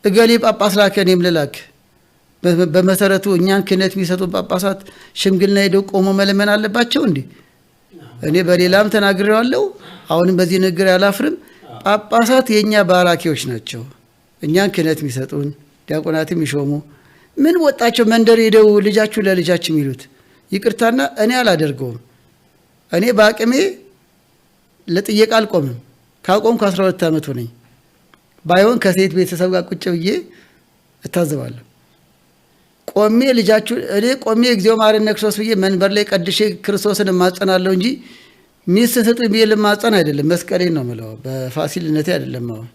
እገሌ ጳጳስ ላከ እኔም ልላክ። በመሰረቱ እኛን ክህነት የሚሰጡ ጳጳሳት ሽምግልና ሄደው ቆሞ መለመን አለባቸው እንዴ? እኔ በሌላም ተናግሬዋለሁ። አሁንም በዚህ ንግግር ያላፍርም። ጳጳሳት የኛ ባራኪዎች ናቸው። እኛን ክህነት የሚሰጡን ዲያቆናትም ይሾሙ ምን ወጣቸው መንደር ሄደው ልጃችሁ ለልጃችን የሚሉት ይቅርታና እኔ አላደርገውም። እኔ በአቅሜ ለጥየቃ አልቆምም። ካቆምኩ 12 ዓመት ሆነኝ። ባይሆን ከሴት ቤተሰብ ጋር ቁጭ ብዬ እታዘባለሁ። ቆሜ ልጃችሁ እኔ ቆሜ እግዚኦ ማረነ ክርስቶስ ብዬ መንበር ላይ ቀድሼ ክርስቶስን ማጸናለሁ እንጂ ሚስት ስጡኝ ብዬ ልማጸን አይደለም። መስቀሌን ነው የምለው፣ በፋሲልነቴ አይደለም። አሁን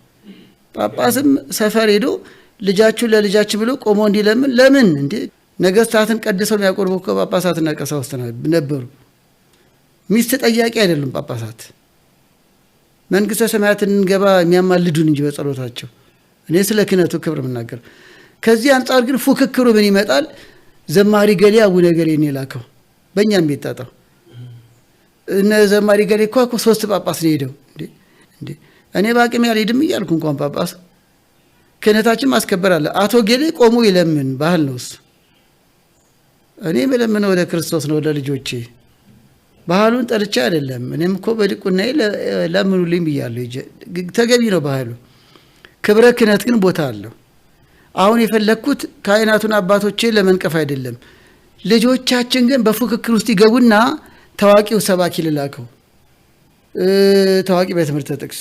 ጳጳስም ሰፈር ሄዶ ልጃችሁ ለልጃችሁ ብሎ ቆሞ እንዲለምን ለምን እንዴ? ነገስታትን ቀድሰው የሚያቆርቡ እኮ ጳጳሳትና ቀሳውስት ነበሩ። ሚስት ጠያቂ አይደሉም ጳጳሳት። መንግስተ ሰማያትን እንገባ የሚያማልዱን እንጂ በጸሎታቸው። እኔ ስለ ክህነቱ ክብር የምናገር። ከዚህ አንጻር ግን ፉክክሩ ምን ይመጣል? ዘማሪ ገሌ አቡነ ገሌን የላከው በእኛም ቤጣጣው እነ ዘማሪ ገሌ እኮ 3 ጳጳስ ነው ሄደው እንዴ እኔ በአቅሜ አልሄድም እያልኩ እንኳን ጳጳስ ክህነታችን ማስከበር አለ። አቶ ገሌ ቆሞ ይለምን ባህል ነው እሱ። እኔ የምለምነው ወደ ክርስቶስ ነው፣ ወደ ልጆቼ። ባህሉን ጠልቼ አይደለም። እኔም እኮ በድቁናዬ ለምኑልኝ ብያለሁ። ተገቢ ነው ባህሉ። ክብረ ክህነት ግን ቦታ አለው። አሁን የፈለግኩት ካህናቱን አባቶቼ ለመንቀፍ አይደለም። ልጆቻችን ግን በፉክክር ውስጥ ይገቡና ታዋቂው ሰባኪ ልላከው፣ ታዋቂ በትምህርተ ጥቅስ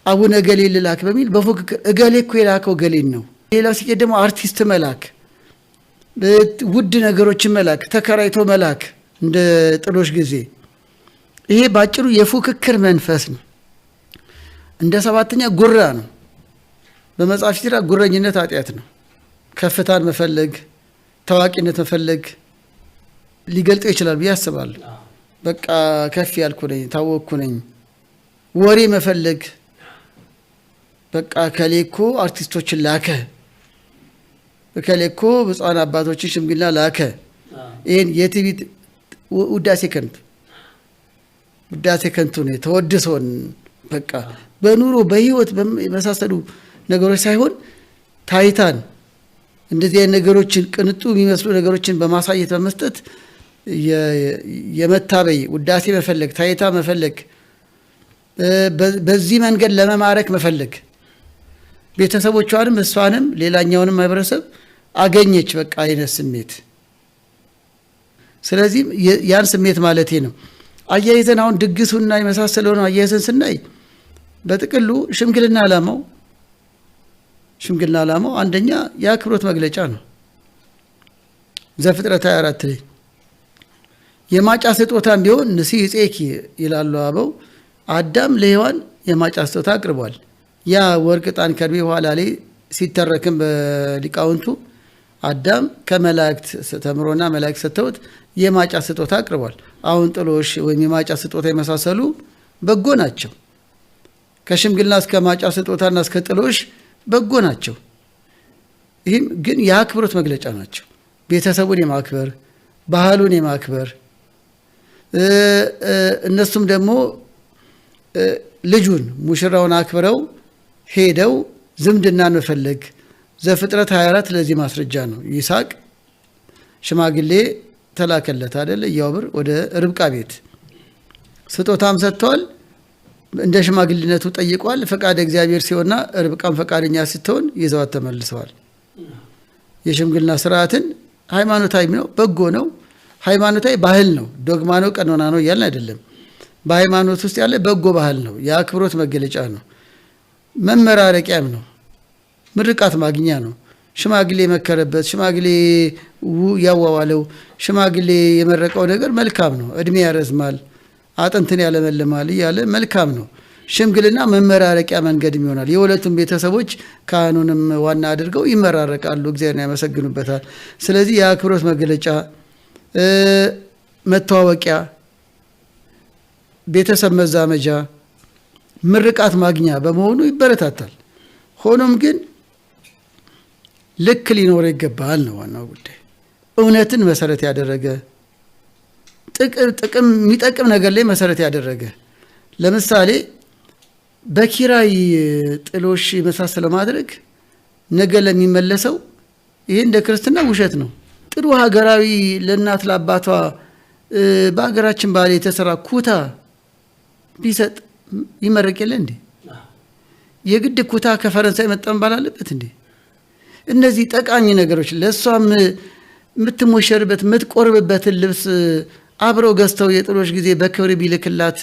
አቡነ ገሌ ልላክ በሚል በፉክክር እገሌ እኮ የላከው ገሌን ነው። ሌላው ሲቄት ደግሞ አርቲስት መላክ፣ ውድ ነገሮችን መላክ፣ ተከራይቶ መላክ እንደ ጥሎሽ ጊዜ። ይሄ ባጭሩ የፉክክር መንፈስ ነው። እንደ 7ኛ ጉራ ነው። በመጽሐፍ ሲራ ጉረኝነት ኃጢአት ነው። ከፍታን መፈለግ፣ ታዋቂነት መፈለግ ሊገልጠው ይችላል ብዬ አስባለሁ። በቃ ከፍ ያልኩ ነኝ፣ ታወቅኩ ነኝ። ወሬ መፈለግ፣ በቃ ከሌኮ አርቲስቶችን ላከ፣ ከሌኮ ብፁዓን አባቶችን ሽምግልና ላከ። ይህን የትዕቢት ውዳሴ ከንቱ ነው። ተወድሶን በቃ በኑሮ በህይወት በመሳሰሉ ነገሮች ሳይሆን ታይታን እንደዚህ አይነት ነገሮችን ቅንጡ የሚመስሉ ነገሮችን በማሳየት በመስጠት የመታበይ ውዳሴ መፈለግ፣ ታይታ መፈለግ፣ በዚህ መንገድ ለመማረክ መፈለግ፣ ቤተሰቦቿንም እሷንም ሌላኛውንም ማህበረሰብ አገኘች በቃ አይነት ስሜት። ስለዚህ ያን ስሜት ማለቴ ነው። አያይዘን አሁን ድግሱና የመሳሰለውን አያይዘን ስናይ በጥቅሉ ሽምግልና ዓላማው አንደኛ የአክብሮት መግለጫ ነው። ዘፍጥረት 24 ላይ የማጫ ስጦታም ቢሆን ንሲ ይጼኪ ይላሉ አበው። አዳም ለሔዋን የማጫ ስጦታ አቅርቧል። ያ ወርቅ፣ ዕጣን፣ ከርቤ ኋላ ላይ ሲተረክም በሊቃውንቱ አዳም ከመላእክት ተምሮና መላእክት ሰጥተውት የማጫ ስጦታ አቅርቧል። አሁን ጥሎሽ ወይም የማጫ ስጦታ የመሳሰሉ በጎ ናቸው። ከሽምግልና እስከ ማጫ ስጦታና እስከ ጥሎሽ በጎ ናቸው። ይህም ግን የአክብሮት መግለጫ ናቸው። ቤተሰቡን የማክበር ባህሉን የማክበር እነሱም ደግሞ ልጁን ሙሽራውን አክብረው ሄደው ዝምድናን መፈለግ። ዘፍጥረት 24 ለዚህ ማስረጃ ነው። ይስሐቅ ሽማግሌ ተላከለት አይደለ? ኢያብር ወደ ርብቃ ቤት ስጦታም ሰጥቷል። እንደ ሽማግሌነቱ ጠይቋል። ፈቃድ እግዚአብሔር ሲሆንና ርብቃም ፈቃደኛ ስትሆን ይዘዋት ተመልሰዋል። የሽምግልና ስርዓትን ሃይማኖታዊ ነው፣ በጎ ነው። ሃይማኖታዊ ባህል ነው፣ ዶግማ ነው፣ ቀኖና ነው እያልን አይደለም። በሃይማኖት ውስጥ ያለ በጎ ባህል ነው። የአክብሮት መገለጫ ነው። መመራረቂያም ነው። ምርቃት ማግኛ ነው። ሽማግሌ የመከረበት፣ ሽማግሌ ያዋዋለው፣ ሽማግሌ የመረቀው ነገር መልካም ነው። እድሜ ያረዝማል፣ አጥንትን ያለመልማል እያለ መልካም ነው። ሽምግልና መመራረቂያ መንገድም ይሆናል። የሁለቱም ቤተሰቦች ካህኑንም ዋና አድርገው ይመራረቃሉ፣ እግዚአብሔርን ያመሰግኑበታል። ስለዚህ የአክብሮት መገለጫ፣ መተዋወቂያ፣ ቤተሰብ መዛመጃ፣ ምርቃት ማግኛ በመሆኑ ይበረታታል። ሆኖም ግን ልክ ሊኖረው ይገባል ነው ዋናው ጉዳይ። እውነትን መሰረት ያደረገ ጥቅም የሚጠቅም ነገር ላይ መሰረት ያደረገ። ለምሳሌ በኪራይ ጥሎሽ የመሳሰለው ማድረግ ነገ ለሚመለሰው ይሄ እንደ ክርስትና ውሸት ነው። ጥሩ ሀገራዊ ለእናት ለአባቷ በሀገራችን ባህል የተሰራ ኩታ ቢሰጥ ይመረቅ የለ እንዴ? የግድ ኩታ ከፈረንሳይ መጣ መባል አለበት እንዴ? እነዚህ ጠቃሚ ነገሮች ለእሷም የምትሞሸርበት የምትቆርብበትን ልብስ አብረው ገዝተው የጥሎሽ ጊዜ በክብር ቢልክላት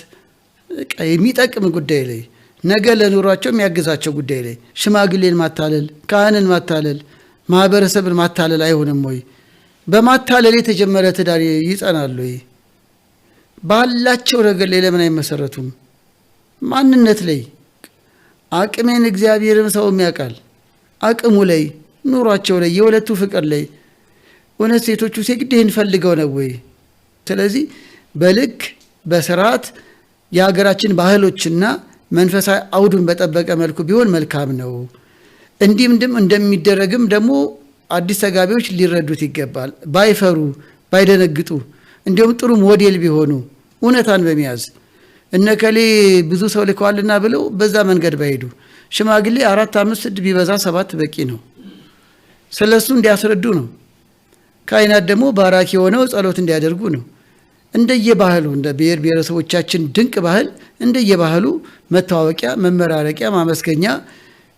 የሚጠቅም ጉዳይ ላይ ነገ ለኑሯቸው የሚያግዛቸው ጉዳይ ላይ ሽማግሌን ማታለል፣ ካህንን ማታለል፣ ማህበረሰብን ማታለል አይሆንም ወይ? በማታለል የተጀመረ ትዳር ይጸናል ወይ? ባላቸው ነገር ላይ ለምን አይመሰረቱም? ማንነት ላይ አቅሜን እግዚአብሔርም ሰውም ያውቃል። አቅሙ ላይ ኑሯቸው ላይ የሁለቱ ፍቅር ላይ እውነት ሴቶቹ ሴግዴህን ፈልገው ነው ወይ? ስለዚህ በልክ በስርዓት የሀገራችን ባህሎችና መንፈሳዊ አውዱን በጠበቀ መልኩ ቢሆን መልካም ነው። እንዲህም እንደሚደረግም ደግሞ አዲስ ተጋቢዎች ሊረዱት ይገባል። ባይፈሩ ባይደነግጡ፣ እንዲሁም ጥሩ ሞዴል ቢሆኑ እውነታን በመያዝ እነከሌ ብዙ ሰው ልከዋልና ብለው በዛ መንገድ ባይሄዱ፣ ሽማግሌ 4 5 6 ቢበዛ 7 በቂ ነው። ስለሱ እንዲያስረዱ ነው። ካህናት ደግሞ ባራኪ ሆነው ጸሎት እንዲያደርጉ ነው። እንደየባህሉ እንደ ብሔር ብሔረሰቦቻችን ድንቅ ባህል እንደየባህሉ መታወቂያ፣ መመራረቂያ፣ ማመስገኛ፣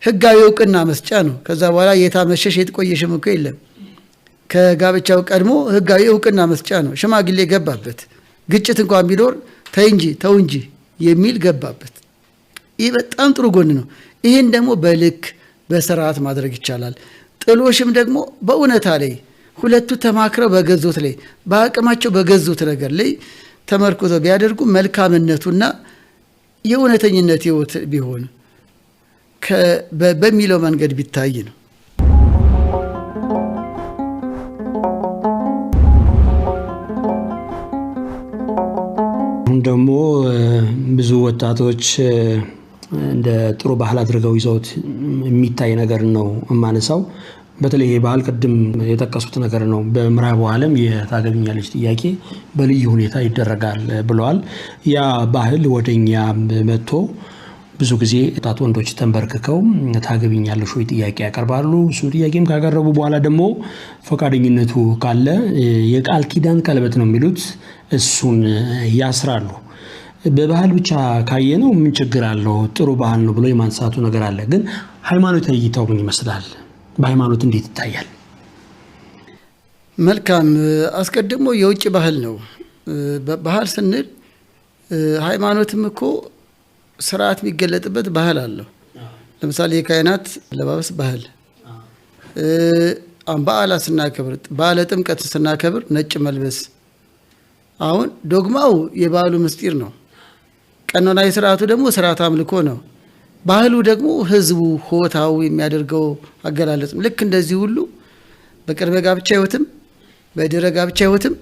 ህጋዊ እውቅና መስጫ ነው። ከዛ በኋላ የታመሸሽ የትቆየሽም እኮ የለም። ከጋብቻው ቀድሞ ህጋዊ እውቅና መስጫ ነው። ሽማግሌ ገባበት። ግጭት እንኳን ቢኖር ተይ እንጂ ተው እንጂ የሚል ገባበት። ይህ በጣም ጥሩ ጎን ነው። ይህን ደግሞ በልክ በስርዓት ማድረግ ይቻላል። ጥሎሽም ደግሞ በእውነታ ላይ ሁለቱ ተማክረው በገዙት ላይ በአቅማቸው በገዙት ነገር ላይ ተመርኩዘው ቢያደርጉ መልካምነቱና የእውነተኝነት ህይወት ቢሆን በሚለው መንገድ ቢታይ ነው። አሁን ደግሞ ብዙ ወጣቶች እንደ ጥሩ ባህል አድርገው ይዘውት የሚታይ ነገር ነው የማነሳው። በተለይ ባህል ቅድም የጠቀሱት ነገር ነው። በምዕራቡ ዓለም የታገቢኛለች ጥያቄ በልዩ ሁኔታ ይደረጋል ብለዋል። ያ ባህል ወደኛ መጥቶ ብዙ ጊዜ ወጣት ወንዶች ተንበርክከው ታገቢኛለሽ ወይ ጥያቄ ያቀርባሉ። እሱ ጥያቄም ካቀረቡ በኋላ ደግሞ ፈቃደኝነቱ ካለ የቃል ኪዳን ቀለበት ነው የሚሉት፣ እሱን ያስራሉ። በባህል ብቻ ካየነው ምን ችግር አለው? ጥሩ ባህል ነው ብሎ የማንሳቱ ነገር አለ። ግን ሃይማኖታዊ እይታው ምን ይመስላል? በሃይማኖት እንዴት ይታያል? መልካም። አስቀድሞ የውጭ ባህል ነው። ባህል ስንል ሃይማኖትም እኮ ስርዓት የሚገለጥበት ባህል አለው። ለምሳሌ የካህናት አለባበስ ባህል፣ በዓላት ስናከብር፣ በዓለ ጥምቀት ስናከብር ነጭ መልበስ። አሁን ዶግማው የባህሉ ምስጢር ነው። ቀኖናዊ ስርዓቱ ደግሞ ስርዓት አምልኮ ነው። ባህሉ ደግሞ ህዝቡ ሆታው የሚያደርገው አገላለጽ። ልክ እንደዚህ ሁሉ በቅድመ ጋብቻ ህይወትም በድህረ ጋብቻ ህይወትም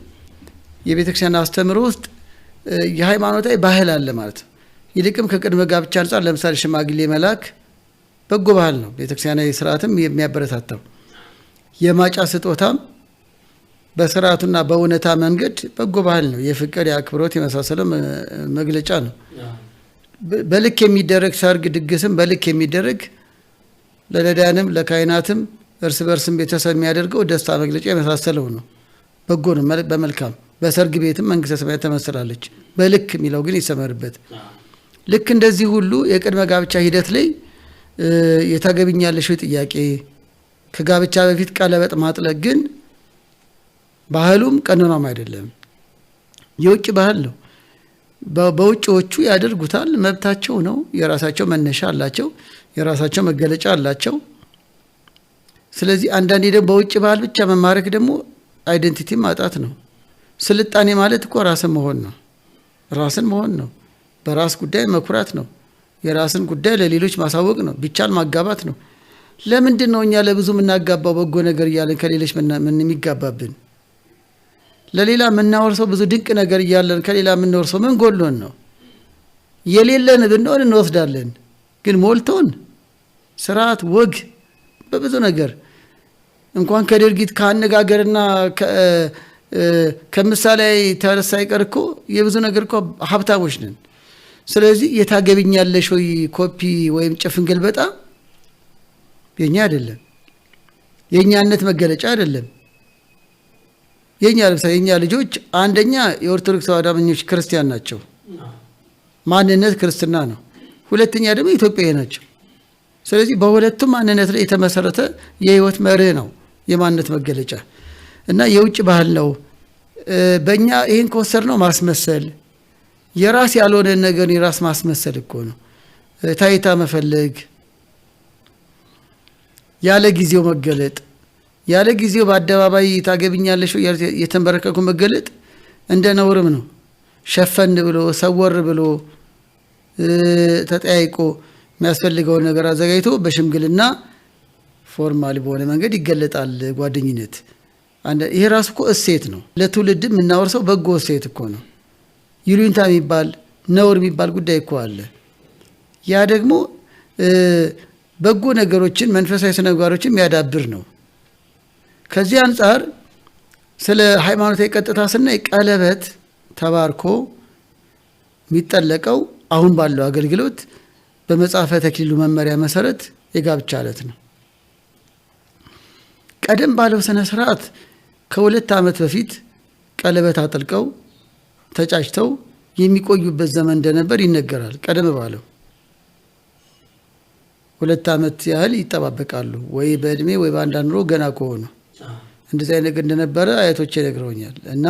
የቤተክርስቲያን አስተምህሮ ውስጥ የሃይማኖታዊ ባህል አለ ማለት ነው። ይልቅም ከቅድመ ጋብቻ አንጻር ለምሳሌ ሽማግሌ መላክ በጎ ባህል ነው። ቤተክርስቲያናዊ ስርዓትም የሚያበረታታው የማጫ ስጦታም በስርዓቱና በእውነታ መንገድ በጎ ባህል ነው። የፍቅር የአክብሮት የመሳሰለው መግለጫ ነው። በልክ የሚደረግ ሰርግ ድግስም በልክ የሚደረግ ለነዳያንም ለካህናትም እርስ በርስም ቤተሰብ የሚያደርገው ደስታ መግለጫ የመሳሰለው ነው። በጎ ነው፣ በመልካም በሰርግ ቤትም መንግስተ ሰማያት ተመስላለች። በልክ የሚለው ግን ይሰመርበት። ልክ እንደዚህ ሁሉ የቅድመ ጋብቻ ሂደት ላይ የታገቢኛለሽ ጥያቄ ከጋብቻ በፊት ቀለበት ማጥለቅ ግን ባህሉም ቀኖናም አይደለም፣ የውጭ ባህል ነው። በውጭዎቹ ያደርጉታል፣ መብታቸው ነው። የራሳቸው መነሻ አላቸው፣ የራሳቸው መገለጫ አላቸው። ስለዚህ አንዳንዴ ደግሞ በውጭ ባህል ብቻ መማረክ ደግሞ አይደንቲቲ ማጣት ነው። ስልጣኔ ማለት እኮ ራስን መሆን ነው፣ ራስን መሆን ነው። በራስ ጉዳይ መኩራት ነው። የራስን ጉዳይ ለሌሎች ማሳወቅ ነው። ቢቻል ማጋባት ነው። ለምንድን ነው እኛ ለብዙ የምናጋባው በጎ ነገር እያለን ከሌሎች ምን የሚጋባብን? ለሌላ የምናወርሰው ብዙ ድንቅ ነገር እያለን ከሌላ የምንወርሰው ምን ጎሎን ነው? የሌለን ብንሆን እንወስዳለን። ግን ሞልቶን ስርዓት፣ ወግ በብዙ ነገር እንኳን ከድርጊት ከአነጋገርና ከምሳሌ ተረሳ ይቀር እኮ የብዙ ነገር እኮ ሀብታሞች ነን። ስለዚህ የታገቢኛለሽ ወይ ኮፒ ወይም ጭፍን ገልበጣ የኛ አይደለም። የእኛነት መገለጫ አይደለም። የእኛ ልጆች አንደኛ የኦርቶዶክስ ተዋሕዶ አማኞች ክርስቲያን ናቸው። ማንነት ክርስትና ነው። ሁለተኛ ደግሞ ኢትዮጵያዊ ናቸው። ስለዚህ በሁለቱም ማንነት ላይ የተመሰረተ የህይወት መርህ ነው የማንነት መገለጫ እና የውጭ ባህል ነው። በእኛ ይህን ከወሰድነው ማስመሰል፣ የራስ ያልሆነ ነገር የራስ ማስመሰል እኮ ነው። ታይታ መፈለግ፣ ያለ ጊዜው መገለጥ፣ ያለ ጊዜው በአደባባይ ታገብኛለሽ የተንበረከኩ መገለጥ እንደ ነውርም ነው። ሸፈን ብሎ ሰወር ብሎ ተጠያይቆ የሚያስፈልገውን ነገር አዘጋጅቶ በሽምግልና ፎርማል በሆነ መንገድ ይገለጣል ጓደኝነት። ይሄ ራሱ እኮ እሴት ነው። ለትውልድ የምናወርሰው በጎ እሴት እኮ ነው። ይሉኝታ የሚባል ነውር የሚባል ጉዳይ እኮ አለ። ያ ደግሞ በጎ ነገሮችን መንፈሳዊ ስነ ምግባሮችን የሚያዳብር ነው። ከዚህ አንጻር ስለ ሃይማኖታዊ ቀጥታ ስናይ ቀለበት ተባርኮ የሚጠለቀው አሁን ባለው አገልግሎት በመጽሐፈ ተክሊሉ መመሪያ መሰረት የጋብቻ ዕለት ነው። ቀደም ባለው ስነ ስርዓት ከ2 ዓመት በፊት ቀለበት አጥልቀው ተጫጭተው የሚቆዩበት ዘመን እንደነበር ይነገራል። ቀደም ባለው 2 ዓመት ያህል ይጠባበቃሉ፣ ወይ በእድሜ ወይ በአንዳንድ ኑሮ ገና ከሆኑ እንደዚህ አይነት ነገር እንደነበረ አያቶቼ ነግረውኛል። እና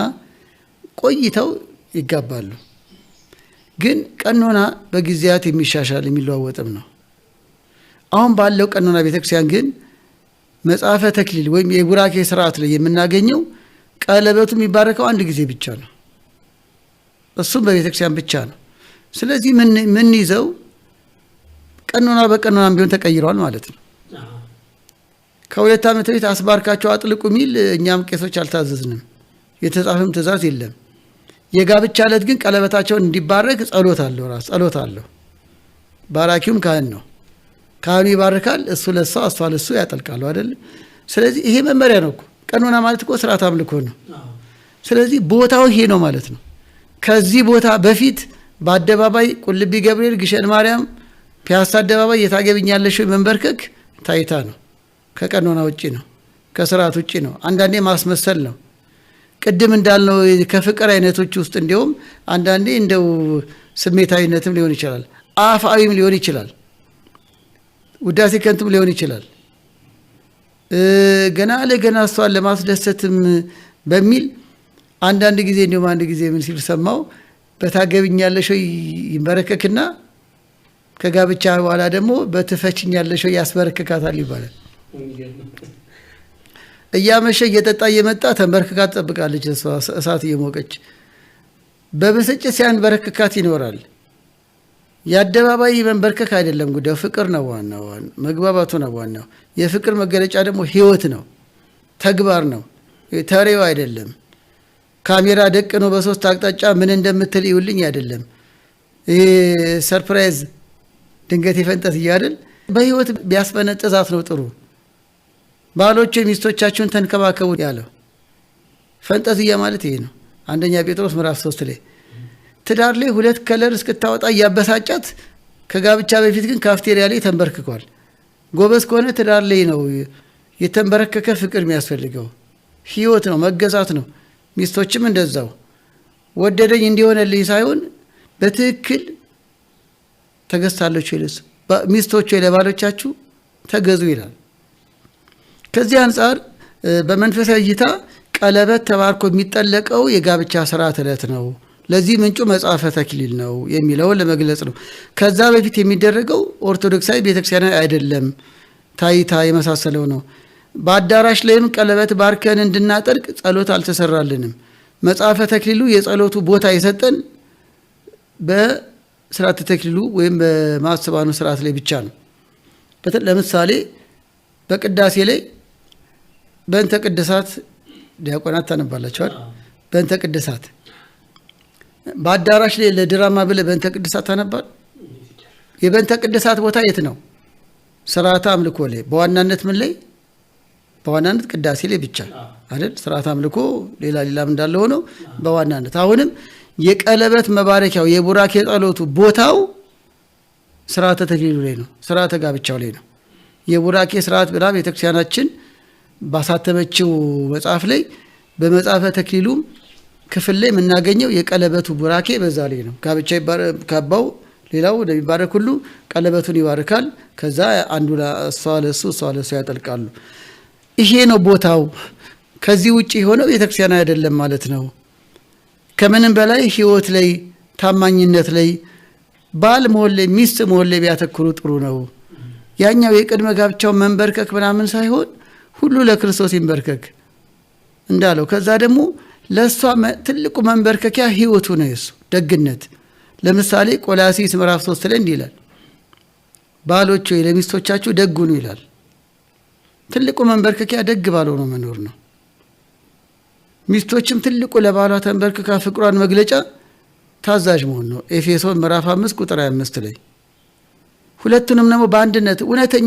ቆይተው ይጋባሉ። ግን ቀኖና በጊዜያት የሚሻሻል የሚለዋወጥም ነው። አሁን ባለው ቀኖና ቤተክርስቲያን ግን መጽሐፈ ተክሊል ወይም የቡራኬ ስርዓት ላይ የምናገኘው ቀለበቱ የሚባረከው አንድ ጊዜ ብቻ ነው። እሱም በቤተክርስቲያን ብቻ ነው። ስለዚህ ምን ይዘው ቀኖና በቀኖናም ቢሆን ተቀይረዋል ማለት ነው። ከ2 ዓመት በፊት አስባርካቸው አጥልቁ የሚል እኛም ቄሶች አልታዘዝንም። የተጻፈም ትእዛዝ የለም። የጋብቻ ዕለት ግን ቀለበታቸውን እንዲባረክ ጸሎት አለው። ራስ ጸሎት አለው። ባራኪውም ካህን ነው። ካህኑ ይባርካል፣ እሱ ለሷ እሷ ለሱ ያጠልቃሉ አይደል? ስለዚህ ይሄ መመሪያ ነው እኮ። ቀኖና ማለት እኮ ስርዓት አምልኮ ነው። ስለዚህ ቦታው ይሄ ነው ማለት ነው። ከዚህ ቦታ በፊት በአደባባይ ቁልቢ ገብርኤል፣ ግሸን ማርያም፣ ፒያሳ አደባባይ የታገብኛለሽ መንበርከክ ታይታ ነው። ከቀኖና ውጪ ነው፣ ከስርዓት ውጪ ነው። አንዳንዴ ማስመሰል ነው። ቅድም እንዳልነው ከፍቅር አይነቶች ውስጥ እንዲሁም አንዳንዴ እንደው ስሜታዊነትም ሊሆን ይችላል፣ አፋዊም ሊሆን ይችላል፣ ውዳሴ ከንቱም ሊሆን ይችላል። ገና ለገና እሷን ለማስደሰትም በሚል አንዳንድ ጊዜ እንዲሁም አንድ ጊዜ ምን ሲል ሰማው፣ በታገብኛለሽ ይንበረከክና ከጋብቻ በኋላ ደግሞ በትፈችኛለሽ ያስበረክካታል ይባላል። እያመሸ እየጠጣ እየመጣ ተንበርክካ ትጠብቃለች። እሳት እየሞቀች በብስጭት ሲያንበረክካት ይኖራል። የአደባባይ መንበርከክ አይደለም ጉዳዩ፣ ፍቅር ነው ዋናው፣ መግባባቱ ነው ዋናው። የፍቅር መገለጫ ደግሞ ህይወት ነው፣ ተግባር ነው፣ ተሬው አይደለም። ካሜራ ደቅኖ በ3 አቅጣጫ ምን እንደምትል ይውልኝ አይደለም። ይሄ ሰርፕራይዝ ድንገት የፈንጠት እያደል በህይወት ቢያስፈነጥዛት ነው ጥሩ። ባሎች ሚስቶቻችሁን ተንከባከቡ ያለው ፈንጠዝያ ማለት ይሄ ነው። አንደኛ ጴጥሮስ ምዕራፍ 3 ላይ ትዳር ላይ 2 ከለር እስክታወጣ እያበሳጫት ከጋብቻ በፊት ግን ካፍቴሪያ ላይ ተንበርክኳል። ጎበዝ ከሆነ ትዳር ላይ ነው የተንበረከከ ፍቅር የሚያስፈልገው። ህይወት ነው፣ መገዛት ነው። ሚስቶችም እንደዛው ወደደኝ እንዲሆነልኝ ሳይሆን በትክክል ተገዝታለች ይልስ ሚስቶች ለባሎቻችሁ ተገዙ ይላል። ከዚህ አንጻር በመንፈሳዊ እይታ ቀለበት ተባርኮ የሚጠለቀው የጋብቻ ስርዓት ዕለት ነው። ለዚህ ምንጩ መጽሐፈ ተክሊል ነው የሚለውን ለመግለጽ ነው። ከዛ በፊት የሚደረገው ኦርቶዶክሳዊ ቤተክርስቲያን አይደለም፣ ታይታ የመሳሰለው ነው። በአዳራሽ ላይም ቀለበት ባርከን እንድናጠልቅ ጸሎት አልተሰራልንም። መጽሐፈ ተክሊሉ የጸሎቱ ቦታ የሰጠን በስርዓተ ተክሊሉ ወይም በማስባኑ ስርዓት ላይ ብቻ ነው። ለምሳሌ በቅዳሴ ላይ በእንተ ቅድሳት ዲያቆናት ታነባላችኋል። በእንተ ቅድሳት በአዳራሽ ላይ ለድራማ ብለህ በእንተ ቅድሳት ታነባል። የበእንተ ቅድሳት ቦታ የት ነው? ስርዓተ አምልኮ ላይ በዋናነት ምን ላይ? በዋናነት ቅዳሴ ላይ ብቻ አይደል? ስርዓተ አምልኮ ሌላም እንዳለ ሆኖ በዋናነት አሁንም የቀለበት መባረኪያው የቡራኬ ጸሎቱ ቦታው ስርዓተ ተክሊሉ ላይ ነው፣ ስርዓተ ጋብቻው ላይ ነው። የቡራኬ ስርዓት ብላ ቤተክርስቲያናችን ባሳተመችው መጽሐፍ ላይ በመጽሐፈ ተክሊሉም ክፍል ላይ የምናገኘው የቀለበቱ ቡራኬ በዛ ላይ ነው። ጋብቻ ካባው ሌላው እንደሚባረክ ሁሉ ቀለበቱን ይባርካል። ከዛ አንዱ እሷ ለሱ እሷ ለሱ ያጠልቃሉ። ይሄ ነው ቦታው። ከዚህ ውጪ የሆነው ቤተክርስቲያን አይደለም ማለት ነው። ከምንም በላይ ህይወት ላይ ታማኝነት ላይ ባል መሆን ላይ ሚስት መሆን ላይ ቢያተኩሩ ጥሩ ነው። ያኛው የቅድመ ጋብቻው መንበርከክ ምናምን ሳይሆን ሁሉ ለክርስቶስ ይንበርከክ እንዳለው። ከዛ ደግሞ ለእሷ ትልቁ መንበርከኪያ ህይወቱ ነው የሱ ደግነት። ለምሳሌ ቆላሲስ ምዕራፍ 3 ላይ እንዲህ ይላል፣ ባሎች ሆይ ለሚስቶቻችሁ ደግ ሁኑ ይላል። ትልቁ መንበርከኪያ ደግ ባልሆነው መኖር ነው። ሚስቶችም ትልቁ ለባሏ ተንበርክካ ፍቅሯን መግለጫ ታዛዥ መሆን ነው። ኤፌሶን ምዕራፍ 5 ቁጥር 25 ላይ ሁለቱንም ደግሞ በአንድነት እውነተኛ